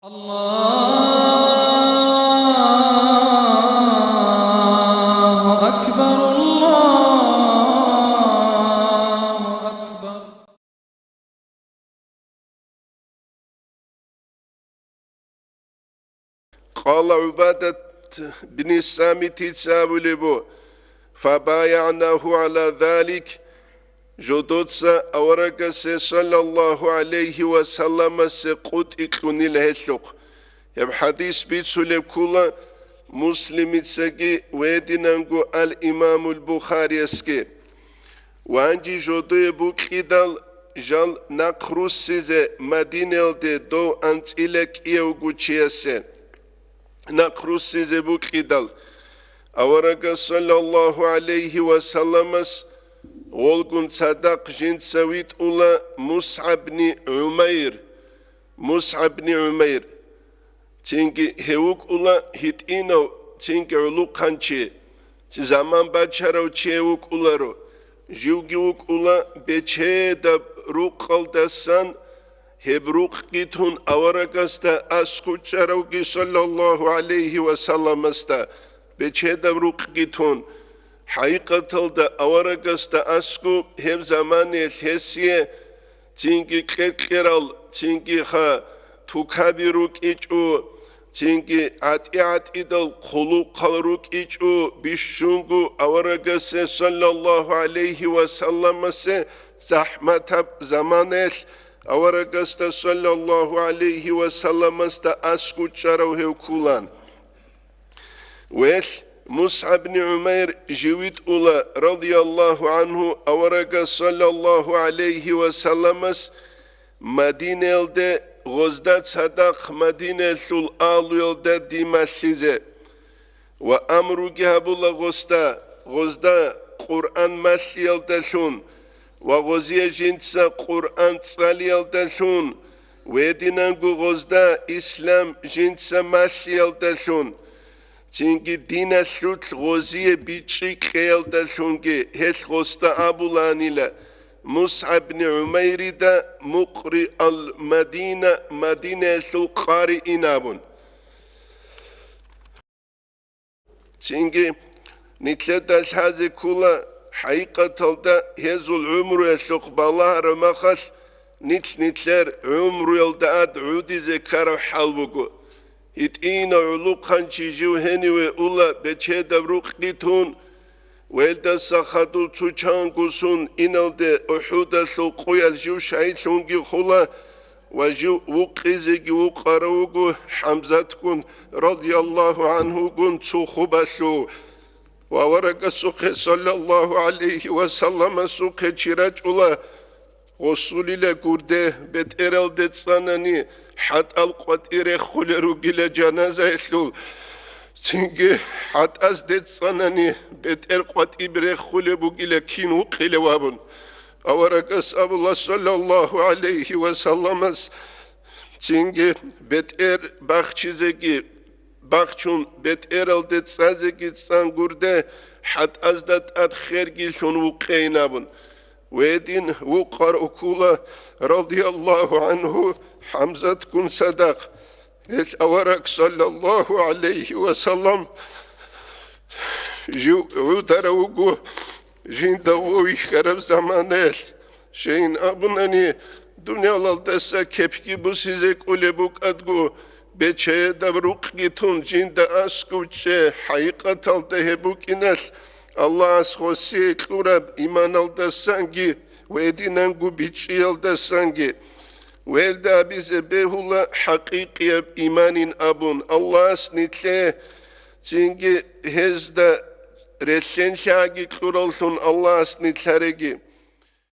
الله أكبر الله أكبر. قال عبادة بن الصامت تسابلبو فبايعناه على ذلك جودوتسا أورقس صلى الله عليه وسلم سقوط إقلوني الهشوق يب حديث بيتسولب كولا مسلم تساقي ويدنانقو الإمام البخاري اسكي وانجي جودو يبوك إدال جال نقروس سيزي مدينة دي دو أنت إلك إيوغو تشيسي نقروس سيزي بوك إدال أورقس صلى الله عليه وسلم Olgun sadak jint sawit ula Mus'ab ni Umayr. Çünkü hevuk ula hitino çünkü ulu kançı. Zaman başarav çevuk ularo. Jivgivuk ula beçe da ruqal dasan hebruk gitun avarakasta askuçarav ki sallallahu aleyhi ve sellem'asta beçe da ruq gitun. حقيقة أورقست أسكو هم زمان الحسية تنكي كرال تنكي خا تكابيروك إيجو تنكي عتي دل قلوب قلروك إيجو بشونغو أورقست صلى الله عليه وسلم زحمة زمان أورقست صلى الله عليه وسلم أسكو تشاروه كولان ويش مصعب بن عمير جويت أولا رضي الله عنه أورق صلى الله عليه وسلم مدينة الدى غزدات صدق مدينة الآل يلدى ديماشيزة وأمرو جهبولا غزدا قرآن ماشي يلدشون وغزية جنسة قرآن تصالي يلدشون ويدينانقو غزدا إسلام جنسة ماشي يلدشون Çünkü dine şut goziye biçi kıyalda şunge hiç gosta abulanile Mus'ab bin Umayri da muqri al Medine şul qari inabun. Çünkü nitleda şazi kula haqiqatalda hezul umru eşuq ballah ramakhal nitler umru yalda ad udi zekara halbugu. إتينا علوقان تيجو هني وأولا بتشهد بروق قيتون ويلدا سخدو تشان قصون إنال دي أحودا سوقويا الجو شايد شونجي خلا وجو وقزيجي وقروغو حمزتكون رضي الله عنه قن تسوخبشو وورق سوقي صلى الله عليه وسلم سوقي تشيراج أولا غصولي لكورده بتئرال دتساناني حتى القطير خلرو جل جنازة يسول سنجي حتى أزدت صناني بتر قطير خلبو جل كينو قلوابن أورقس أبو الله صلى الله عليه وسلم سنجي بتر بخشيزكي بخشون بتر الدت سازكي سانغورده حتى أزدت أدخير جلشون وقينابن ويدين وقر أكولا رضي الله عنه حمزة كن صدق إيش أورك صلى الله عليه وسلم جو عودروغو جين دووي خرب زمانل شين أبناني دنيا لالدسا كبكي بسيزك أوليبوك أدغو بچه دبروق گيتون جين دا أسكو چه حقيقة الدهبوك إنال الله أسخوسي كورب إيمان الدسانجي ويدينانغو بيچي الدسانجي ويلدا bize behula haqiqiye imanin abun Allah snitle çünkü hezda reşen şagi kurulsun Allah snitleregi